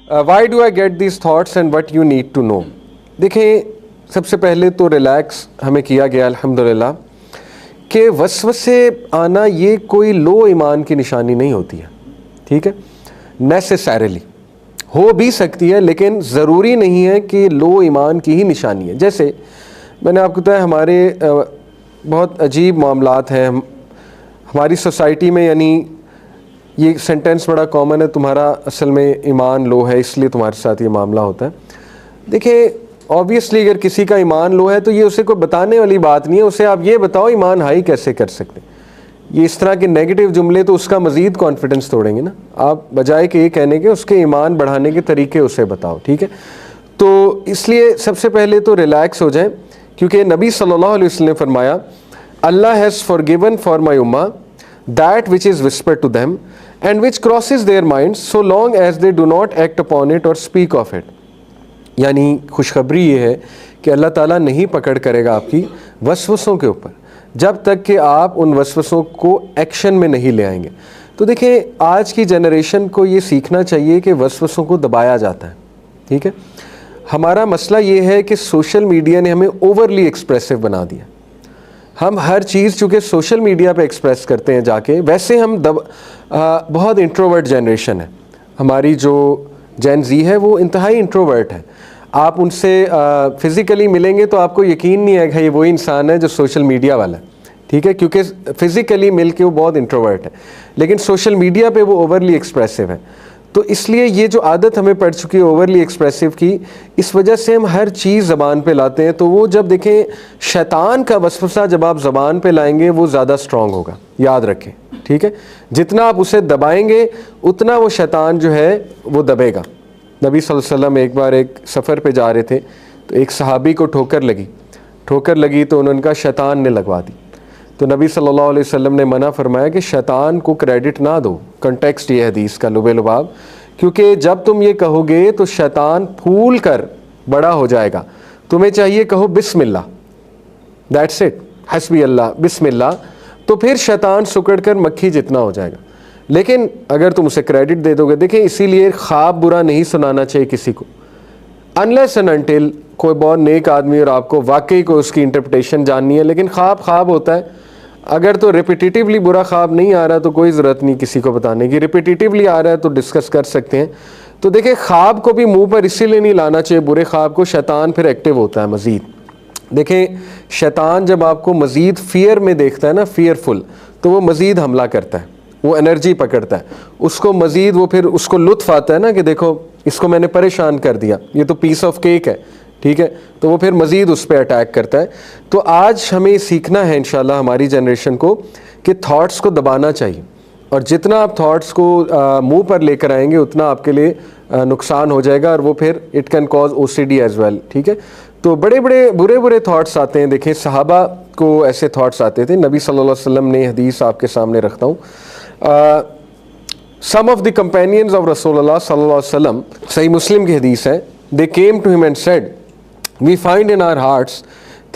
Y do I get these thoughts and what you need to know. देखें, सबसे पहले तो रिलैक्स हमें किया गया अल्हम्दुलिल्लाह कि वसवसे आना ये कोई लो ईमान की निशानी नहीं होती है, ठीक है, नेसेसरली हो भी सकती है लेकिन ज़रूरी नहीं है कि लो ईमान की ही निशानी है। जैसे मैंने आपको बताया हमारे बहुत अजीब मामलात हैं हमारी सोसाइटी में, यानी ये सेंटेंस बड़ा कॉमन है, तुम्हारा असल में ईमान लो है इसलिए तुम्हारे साथ ये मामला होता है। देखिए ऑब्वियसली अगर किसी का ईमान लो है तो ये उसे कोई बताने वाली बात नहीं है, उसे आप ये बताओ ईमान हाई कैसे कर सकते। ये इस तरह के नेगेटिव जुमले तो उसका मज़ीद कॉन्फिडेंस तोड़ेंगे ना, आप बजाय कि ये कहने के उसके ईमान बढ़ाने के तरीके उसे बताओ, ठीक है। तो इसलिए सबसे पहले तो रिलैक्स हो जाएं, क्योंकि नबी सल्लल्लाहु अलैहि वसल्लम ने फरमाया अल्लाह हैज़ फॉरगिवन फॉर माई उम्मा that which is whispered to them and which crosses their minds so long as they do not act upon it or speak of it. यानी खुशखबरी ये है कि अल्लाह ताला नहीं पकड़ करेगा आपकी वसवसों के ऊपर जब तक कि आप उन वसवसों को एक्शन में नहीं ले आएंगे। तो देखिए आज की जनरेशन को ये सीखना चाहिए कि वसवसों को दबाया जाता है, ठीक है। हमारा मसला ये है कि सोशल मीडिया ने हमें ओवरली एक्सप्रेसिव बना दिया। हम हर चीज़ चूँकि सोशल मीडिया पे एक्सप्रेस करते हैं जाके, वैसे हम बहुत इंट्रोवर्ट जनरेशन है। हमारी जो जेन जी है वो इंतहाई इंट्रोवर्ट है। आप उनसे फ़िज़िकली मिलेंगे तो आपको यकीन नहीं आएगा ये वही इंसान है जो सोशल मीडिया वाला है, ठीक है, क्योंकि फ़िज़िकली मिल के वो बहुत इंट्रोवर्ट है, लेकिन सोशल मीडिया पे वो ओवरली एक्सप्रेसिव है। तो इसलिए ये जो आदत हमें पड़ चुकी है ओवरली एक्सप्रेसिव की, इस वजह से हम हर चीज़ ज़बान पे लाते हैं। तो वो जब देखें शैतान का वसवसा जब आप ज़बान पे लाएंगे वो ज़्यादा स्ट्रॉन्ग होगा, याद रखें, ठीक है। जितना आप उसे दबाएंगे उतना वो शैतान जो है वो दबेगा। नबी सल्लल्लाहु अलैहि वसल्लम एक बार एक सफ़र पे जा रहे थे तो एक सहाबी को ठोकर लगी तो उन्होंने कहा शैतान ने लगवा दी। तो नबी सल्लल्लाहु अलैहि वसल्लम ने मना फरमाया कि शैतान को क्रेडिट ना दो। कंटेक्स्ट ये हदीस का लुबे लुबाब, क्योंकि जब तुम ये कहोगे तो शैतान फूल कर बड़ा हो जाएगा। तुम्हें चाहिए कहो बिस्मिल्लाह, दैट्स इट, हस्बी अल्लाह बिस्मिल्लाह, तो फिर शैतान सुकड़ कर मक्खी जितना हो जाएगा। लेकिन अगर तुम उसे क्रेडिट दे दोगे, देखें इसीलिए ख्वाब बुरा नहीं सुनाना चाहिए किसी को, अनलेस एंड अनटिल कोई बहुत नेक आदमी और आपको वाकई को उसकी इंटरप्रिटेशन जाननी है। लेकिन ख्वाब होता है, अगर तो रिपीटिटिवली बुरा ख्वाब नहीं आ रहा तो कोई ज़रूरत नहीं किसी को बताने की, रिपीटिटिवली आ रहा है तो डिस्कस कर सकते हैं। तो देखिए ख्वाब को भी मुंह पर इसीलिए नहीं लाना चाहिए बुरे ख्वाब को, शैतान फिर एक्टिव होता है मज़ीद। देखें शैतान जब आपको मज़ीद फियर में देखता है ना, फियरफुल, तो वो मज़ीद हमला करता है, वो एनर्जी पकड़ता है उसको मज़ीद, वो फिर उसको लुत्फ़ आता है ना कि देखो इसको मैंने परेशान कर दिया, ये तो पीस ऑफ केक है, ठीक है, तो वो फिर मज़ीद उस पर अटैक करता है। तो आज हमें सीखना है इंशाल्लाह हमारी जनरेशन को कि थॉट्स को दबाना चाहिए, और जितना आप थॉट्स को मुंह पर लेकर आएंगे उतना आपके लिए नुकसान हो जाएगा, और वो फिर it can cause OCD as well, ठीक है। तो बड़े बुरे थॉट्स आते हैं। देखें सहाबा को ऐसे थॉट्स आते थे। नबी सल्लल्लाहु अलैहि वसल्लम ने हदीस आपके सामने रखता हूँ, some of the companions of रसूलुल्लाह सल्लल्लाहु अलैहि वसल्लम, सही मुस्लिम की हदीस है, they came to him and said we find in our hearts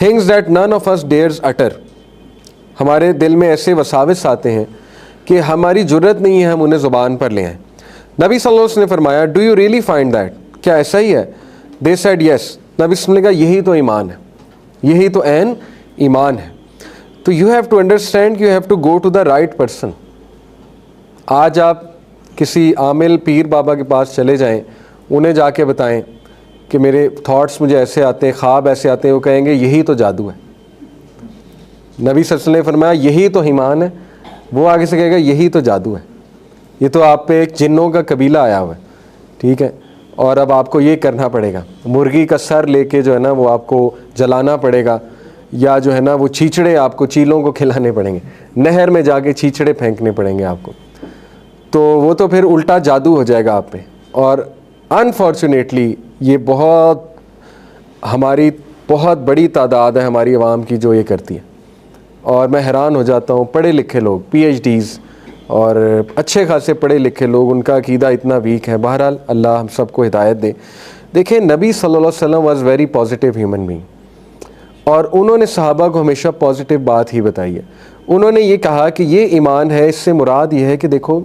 things that none of us dares utter. हमारे दिल में ऐसे वसाविस आते हैं कि हमारी जुर्रत नहीं है हम उन्हें ज़ुबान पर ले आएं। नबी सल्लल्लाहु अलैहि वसल्लम ने फरमाया do you really find that, क्या ऐसा ही है? They said yes. नबी सल्लल्लाहु अलैहि वसल्लम ने कहा यही तो ईमान है, यही तो ऐन ईमान है। तो you have to understand, you have to go to the right person. आज आप किसी आमिल पीर बाबा के पास चले जाएं, उन्हें जाके बताएं कि मेरे थॉट्स मुझे ऐसे आते हैं, ख्वाब ऐसे आते हैं, वो कहेंगे यही तो जादू है। नबी सल्लल्लाहु अलैहि वसल्लम ने फरमाया यही तो ईमान है, वो आगे से कहेगा यही तो जादू है, ये तो आप पे एक जिन्नों का कबीला आया हुआ है, ठीक है, और अब आपको ये करना पड़ेगा, मुर्गी का सर लेके जो है ना वो आपको जलाना पड़ेगा, या जो है ना वो छींचड़े आपको चीलों को खिलाने पड़ेंगे, नहर में जाके छींचड़े फेंकने पड़ेंगे आपको। तो वो तो फिर उल्टा जादू हो जाएगा आप पे। और अनफॉर्चुनेटली ये हमारी बहुत बड़ी तादाद है हमारी आवाम की जो ये करती है, और मैं हैरान हो जाता हूँ। पढ़े लिखे लोग, PhDs और अच्छे खासे पढ़े लिखे लोग, उनका अकीदा इतना वीक है। बहरहाल अल्लाह हम सबको हिदायत दे। देखिए नबी सल्लल्लाहु अलैहि वसल्लम was very positive human being, और उन्होंने सहाबा को हमेशा पॉजिटिव बात ही बताई है। उन्होंने ये कहा कि ये ईमान है, इससे मुराद ये है कि देखो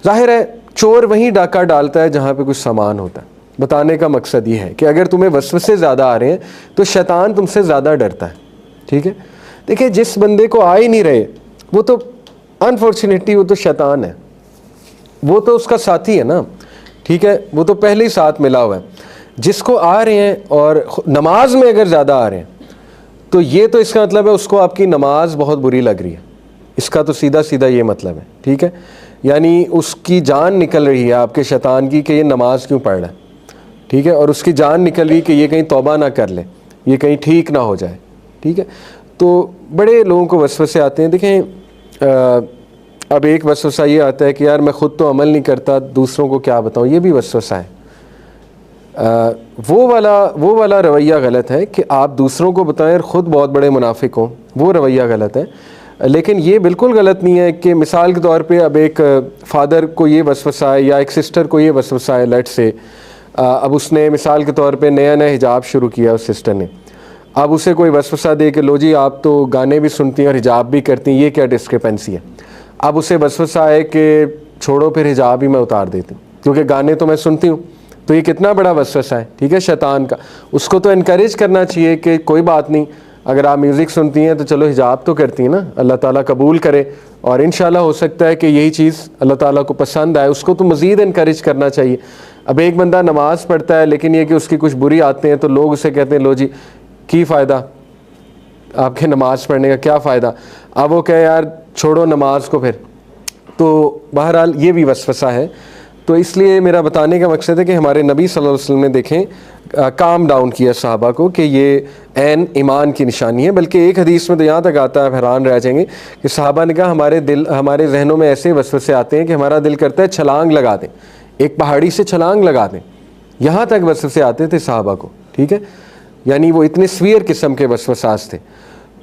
जाहिर है चोर वहीं डाका डालता है जहाँ पे कुछ सामान होता है। बताने का मकसद ये है कि अगर तुम्हें वसवसे ज़्यादा आ रहे हैं तो शैतान तुमसे ज़्यादा डरता है, ठीक है। देखिए, जिस बंदे को आ ही नहीं रहे वो तो अनफॉर्चुनेटली वो तो शैतान है, वो तो उसका साथी है ना, ठीक है, वो तो पहले ही साथ मिला हुआ है। जिसको आ रहे हैं और नमाज में अगर ज़्यादा आ रहे हैं तो ये तो इसका मतलब है उसको आपकी नमाज बहुत बुरी लग रही है, इसका तो सीधा सीधा ये मतलब है, ठीक है। यानी उसकी जान निकल रही है आपके शैतान की कि ये नमाज क्यों पढ़ रहा है, ठीक है, और उसकी जान निकल रही है कि ये कहीं तौबा ना कर ले, ये कहीं ठीक ना हो जाए, ठीक है। तो बड़े लोगों को वसवसे आते हैं। देखें, अब एक वसवसा ये आता है कि यार मैं ख़ुद तो अमल नहीं करता, दूसरों को क्या बताऊँ, ये भी वसवसा है। वो वाला रवैया गलत है कि आप दूसरों को बताएं और ख़ुद बहुत बड़े मुनाफिक हों, वो रवैया गलत है। लेकिन ये बिल्कुल गलत नहीं है कि मिसाल के तौर पे अब एक फ़ादर को ये वसवसा है या एक सिस्टर को ये वसवसा है, लेट से अब उसने मिसाल के तौर पे नया हिजाब शुरू किया उस सिस्टर ने, अब उसे कोई वसवसा दे कि लो जी आप तो गाने भी सुनती हैं और हिजाब भी करती हैं, ये क्या डिस्क्रिपेंसी है। अब उसे वसवसा है कि छोड़ो फिर हिजाब ही मैं उतार देती हूँ क्योंकि गाने तो मैं सुनती हूँ। तो ये कितना बड़ा वसवसा है, ठीक है, शैतान का। उसको तो इनकरेज करना चाहिए कि कोई बात नहीं, अगर आप म्यूज़िक सुनती हैं तो चलो हिजाब तो करती हैं ना, अल्लाह ताला कबूल करे और इंशाल्लाह हो सकता है कि यही चीज़ अल्लाह ताला को पसंद आए, उसको तो मज़ीद इनकरेज करना चाहिए। अब एक बंदा नमाज़ पढ़ता है लेकिन ये कि उसकी कुछ बुरी आदतें हैं तो लोग उसे कहते हैं लो जी की फ़ायदा, आपके नमाज़ पढ़ने का क्या फ़ायदा। अब वो कहे यार छोड़ो नमाज को फिर, तो बहरहाल ये भी वसवसा है। तो इसलिए मेरा बताने का मकसद है कि हमारे नबी सल्लल्लाहु अलैहि वसल्लम ने देखें काम डाउन किया सहाबा को कि ये ऐन ईमान की निशानी है। बल्कि एक हदीस में तो यहाँ तक आता है, हैरान रह जाएंगे कि सहाबा ने कहा हमारे जहनों में ऐसे वसवसे आते हैं कि हमारा दिल करता है छलांग लगा दें, एक पहाड़ी से छलांग लगा दें, यहाँ तक वसवसे आते थे सहाबा को, ठीक है। यानी वो इतने स्वीयर किस्म के वसवसास थे।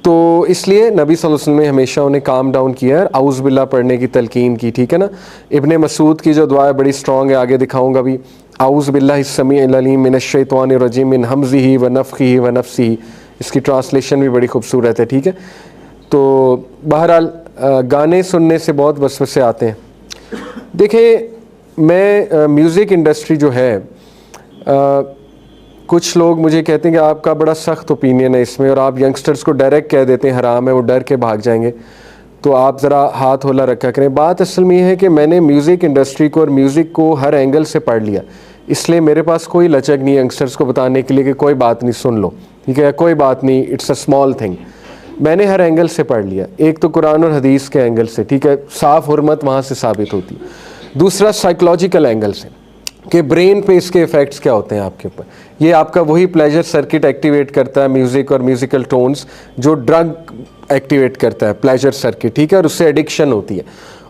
तो इसलिए नबी सल्लल्लाहु अलैहि वसल्लम ने हमेशा उन्हें काम डाउन किया है, आउज़ बिल्लाह पढ़ने की तलकीन की, ठीक है ना। इब्ने मसूद की जो दुआ है बड़ी स्ट्रॉन्ग है, आगे दिखाऊंगा भी। आउज़ बिल्लाहिस समीउल अलीम मिनश शैतानिर रजीम मिन हमज़िही व नफ़ख़िही व नफ़्सिही, इसकी ट्रांसलेशन भी बड़ी खूबसूरत है, ठीक है। तो बहरहाल गाने सुनने से बहुत वसवसे आते हैं। देखिए, मैं म्यूज़िक इंडस्ट्री जो है, कुछ लोग मुझे कहते हैं कि आपका बड़ा सख्त ओपिनियन है इसमें और आप यंगस्टर्स को डायरेक्ट कह देते हैं हराम है, वो डर के भाग जाएंगे, तो आप ज़रा हाथ होला रखा करें। बात असल में ये है कि मैंने म्यूज़िक इंडस्ट्री को और म्यूज़िक को हर एंगल से पढ़ लिया, इसलिए मेरे पास कोई लचक नहीं यंगस्टर्स को बताने के लिए कि कोई बात नहीं सुन लो, ठीक है, कोई बात नहीं, इट्स अ स्मॉल थिंग। मैंने हर एंगल से पढ़ लिया। एक तो कुरान और हदीस के एंगल से, ठीक है, साफ़ हुर्मत वहाँ से साबित होती। दूसरा साइकोलॉजिकल एंगल से कि ब्रेन पे इसके इफ़ेक्ट्स क्या होते हैं आपके ऊपर। ये आपका वही प्लेजर सर्किट एक्टिवेट करता है म्यूज़िक और म्यूज़िकल टोन्स जो ड्रग एक्टिवेट करता है, प्लेजर सर्किट, ठीक है, और उससे एडिक्शन होती है।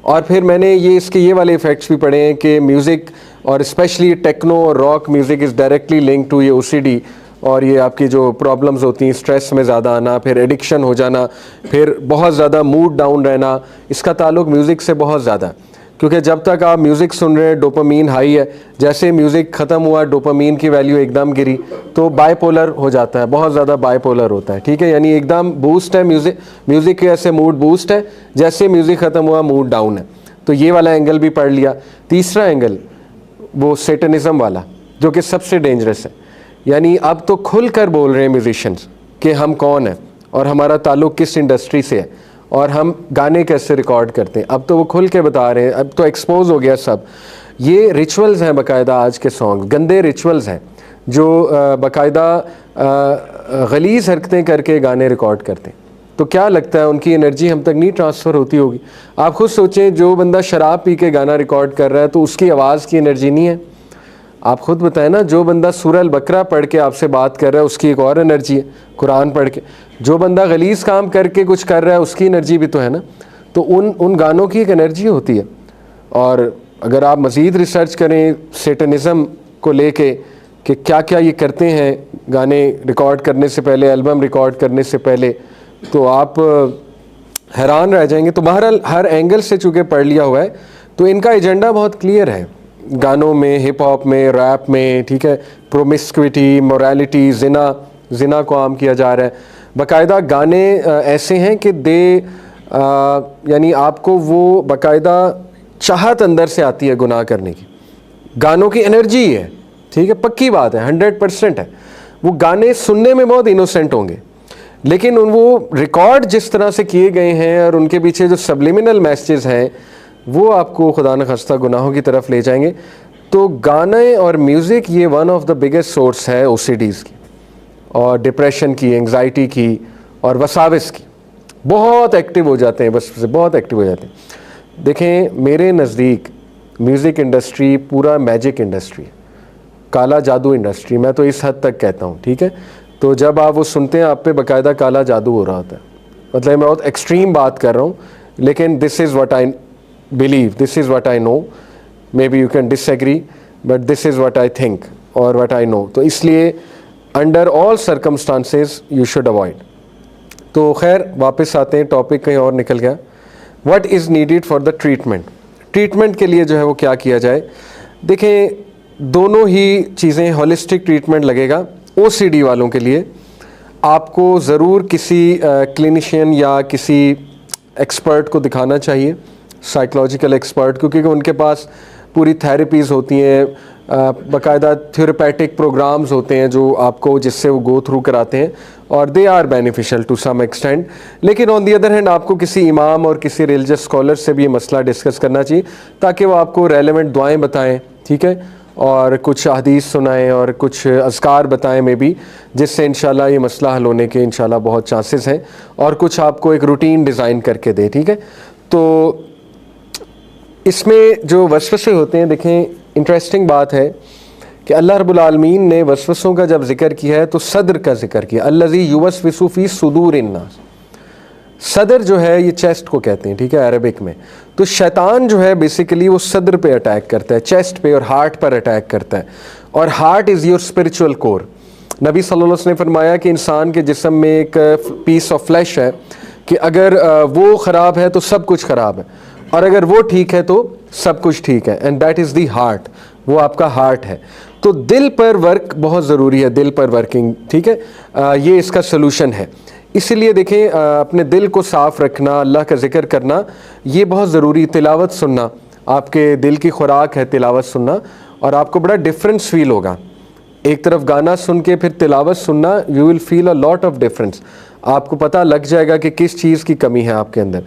और फिर मैंने इसके ये वाले इफ़ेक्ट्स भी पढ़े हैं कि म्यूज़िक और स्पेशली टेक्नो और rock music is directly link to ये OCD और ये आपकी जो प्रॉब्लम्स होती हैं, स्ट्रेस में ज़्यादा आना, फिर एडिक्शन हो जाना, फिर बहुत ज़्यादा मूड डाउन रहना, इसका ताल्लुक म्यूज़िक से बहुत ज़्यादा है। क्योंकि जब तक आप म्यूज़िक सुन रहे हैं डोपामीन हाई है, जैसे म्यूज़िक ख़त्म हुआ डोपामीन की वैल्यू एकदम गिरी तो बाइपोलर हो जाता है, बहुत ज़्यादा बाइपोलर होता है, ठीक है। यानी एकदम बूस्ट है म्यूज़िक के ऐसे मूड बूस्ट है, जैसे म्यूज़िक ख़त्म हुआ मूड डाउन है। तो ये वाला एंगल भी पढ़ लिया। तीसरा एंगल वो सेटनिज़म वाला जो कि सबसे डेंजरस है। यानी अब तो खुल कर बोल रहे हैं म्यूजिशियंस कि हम कौन हैं और हमारा ताल्लुक़ किस इंडस्ट्री से है और हम गाने कैसे रिकॉर्ड करते हैं। अब तो वो खुल के बता रहे हैं, अब तो एक्सपोज हो गया सब। ये रिचुअल्स हैं बाकायदा, आज के सॉन्ग गंदे रिचुअल्स हैं जो बाकायदा गलीज़ हरकतें करके गाने रिकॉर्ड करते हैं। तो क्या लगता है उनकी एनर्जी हम तक नहीं ट्रांसफ़र होती होगी? आप खुद सोचें, जो बंदा शराब पी के गाना रिकॉर्ड कर रहा है तो उसकी आवाज़ की एनर्जी नहीं है। आप खुद बताएं ना, जो बंदा सूरह अल बकरा पढ़ के आपसे बात कर रहा है उसकी एक और एनर्जी है, कुरान पढ़ के। जो बंदा गलीज़ काम करके कुछ कर रहा है उसकी एनर्जी भी तो है ना। तो उन गानों की एक एनर्जी होती है। और अगर आप मज़ीद रिसर्च करें सेटनिज़म को लेके कि क्या क्या ये करते हैं गाने रिकॉर्ड करने से पहले, एल्बम रिकॉर्ड करने से पहले, तो आप हैरान रह जाएंगे। तो बहरहाल हर एंगल से चूँकि पढ़ लिया हुआ है तो इनका एजेंडा बहुत क्लियर है, गानों में, हिप हॉप में, रैप में, ठीक है, प्रोमिस्क्विटी, मोरालिटी, जिना को आम किया जा रहा है। बाकायदा गाने ऐसे हैं कि यानी आपको वो बाकायदा चाहत अंदर से आती है गुनाह करने की। गानों की एनर्जी है, ठीक है, पक्की बात है, 100% है। वो गाने सुनने में बहुत इनोसेंट होंगे, लेकिन वो रिकॉर्ड जिस तरह से किए गए हैं और उनके पीछे जो सबलिमिनल मैसेजेस हैं वो आपको खुदा न खास्ता गुनाहों की तरफ ले जाएंगे। तो गाने और म्यूज़िक ये one of the biggest source है OCDs की और डिप्रेशन की, एंग्जाइटी की और वसाविस की। बहुत एक्टिव हो जाते हैं, बस से बहुत एक्टिव हो जाते हैं। देखें, मेरे नज़दीक म्यूज़िक इंडस्ट्री पूरा मैजिक इंडस्ट्री है, काला जादू इंडस्ट्री, मैं तो इस हद तक कहता हूँ, ठीक है। तो जब आप वो सुनते हैं, आप पे बाकायदा काला जादू हो रहा होता है। मतलब मैं बहुत एक्सट्रीम बात कर रहा हूँ, लेकिन this is what I believe, this is what I know. May be you can disagree, but this is what I think और व्हाट आई नो। तो इसलिए under all circumstances you should avoid. तो खैर वापस आते हैं, टॉपिक कहीं और निकल गया। What is needed for the treatment, treatment के लिए जो है वो क्या किया जाए। देखें, दोनों ही चीज़ें, होलिस्टिक ट्रीटमेंट लगेगा। OCD वालों के लिए आपको ज़रूर किसी क्लिनिशियन या किसी एक्सपर्ट को दिखाना चाहिए, साइकोलॉजिकल एक्सपर्ट, क्योंकि उनके पास पूरी थेरेपीज़ होती हैं, बाकायदा थेरेपेटिक प्रोग्राम्स होते हैं जो आपको, जिससे वो गो थ्रू कराते हैं, और they are beneficial to some extent. लेकिन ऑन दी अदर हैंड आपको किसी इमाम और किसी रिलीजियस स्कॉलर से भी ये मसला डिस्कस करना चाहिए, ताकि वो आपको रेलेवेंट दुआएं बताएं, ठीक है, और कुछ हदीस सुनाएं और कुछ अज़कार बताएं मे बी, जिससे इंशाल्लाह ये मसला हल होने के इंशाल्लाह बहुत चांसेस हैं, और कुछ आपको एक रूटीन डिज़ाइन करके दे, ठीक है। तो इसमें जो वसवसे होते हैं, देखें इंटरेस्टिंग बात है कि अल्लाह रब्बुल आलमीन ने वसवसों का जब जिक्र किया है तो सदर का जिक्र किया, अल्लज़ी युवस्विसु फ़ी सुदूरिन्नास। सदर जो है ये चेस्ट को कहते हैं, ठीक है, अरबिक में। तो शैतान जो है बेसिकली वो सदर पे अटैक करता है, चेस्ट पे और हार्ट पर अटैक करता है, और heart is your spiritual core. नबी सल्लल्लाहु अलैहि वसल्लम ने फरमाया कि इंसान के जिस्म में एक पीस ऑफ फ्लैश है कि अगर वो ख़राब है तो सब कुछ ख़राब है, और अगर वो ठीक है तो सब कुछ ठीक है, and that is the heart, वो आपका हार्ट है। तो दिल पर वर्क बहुत ज़रूरी है, दिल पर वर्किंग, ठीक है, ये इसका सलूशन है। इसीलिए देखें, अपने दिल को साफ़ रखना, अल्लाह का ज़िक्र करना, ये बहुत ज़रूरी। तिलावत सुनना, आपके दिल की खुराक है तिलावत सुनना, और आपको बड़ा डिफरेंस फ़ील होगा। एक तरफ गाना सुन के फिर तिलावत सुनना, you will feel a lot of difference. आपको पता लग जाएगा कि किस चीज़ की कमी है आपके अंदर।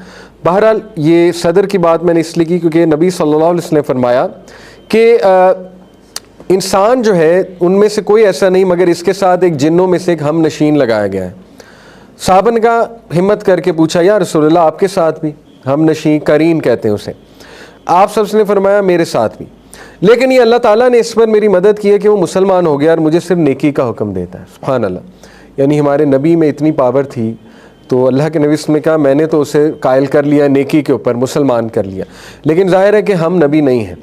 बहरहाल ये सदर की बात मैंने इसलिए की क्योंकि नबी सल्लल्लाहु अलैहि वसल्लम ने फरमाया कि इंसान जो है उनमें से कोई ऐसा नहीं मगर इसके साथ एक जिन्नों में से एक हम नशीन लगाया गया है। साहबन का हिम्मत करके पूछा, या रसूलल्लाह आपके साथ भी? हम नशीन, करीन कहते हैं उसे। आप सबसे ने फरमाया मेरे साथ भी, लेकिन ये अल्लाह ताला ने इस पर मेरी मदद की है कि वो मुसलमान हो गया और मुझे सिर्फ नेकी का हुक्म देता है। सुभान अल्लाह, यानी हमारे नबी में इतनी पावर थी, तो अल्लाह के नबी ने कहा मैंने तो उसे कायल कर लिया नेकी के ऊपर, मुसलमान कर लिया, लेकिन ज़ाहिर है कि हम नबी नहीं हैं।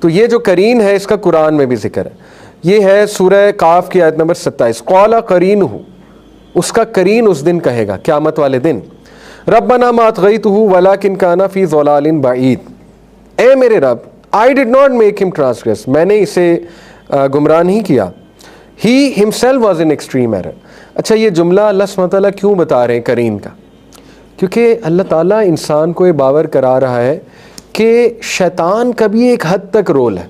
तो ये जो करीन है इसका कुरान में भी जिक्र है। ये है सूरह काफ की आयत नंबर 27, क़ाला क़रीनुहु, उसका करीन उस दिन कहेगा क़यामत वाले दिन, रब्बना मा अतग़यतुहु वलाकिन काना फ़ी ज़लालिन बईद, ए मेरे रब, I did not make him transgress, मैंने इसे गुमराह नहीं किया, he himself was in extreme error. अच्छा, ये जुमला अल्लाह सुब्हानहू तआला क्यों बता रहे हैं करीन का? क्योंकि अल्लाह ताला इंसान को ये बावर करा रहा है कि शैतान का भी एक हद तक रोल है,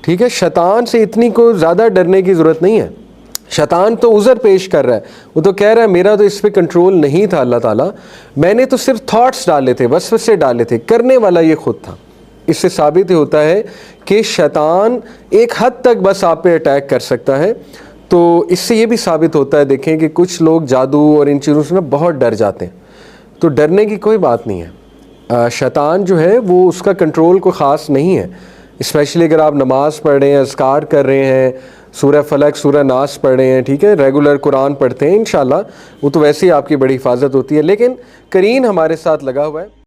ठीक है। शैतान से इतनी को ज़्यादा डरने की ज़रूरत नहीं है। शैतान तो उज़र पेश कर रहा है, वो तो कह रहा है मेरा तो इस पर कंट्रोल नहीं था अल्लाह ताला, मैंने तो सिर्फ थॉट्स डाले थे, वसवसे डाले थे, करने वाला ये खुद था। इससे साबित होता है कि शैतान एक हद तक बस आप पे अटैक कर सकता है। तो इससे ये भी साबित होता है, देखें कि कुछ लोग जादू और इन चीज़ों से ना बहुत डर जाते हैं, तो डरने की कोई बात नहीं है। शैतान जो है वो उसका कंट्रोल को ख़ास नहीं है। स्पेशली अगर आप नमाज़ पढ़ रहे हैं, अज़कार कर रहे हैं, सूरह फलक सूरह नास पढ़ रहे हैं, ठीक है, रेगुलर कुरान पढ़ते हैं, इंशाल्लाह वो तो वैसे ही आपकी बड़ी हिफाजत होती है। लेकिन करीन हमारे साथ लगा हुआ है।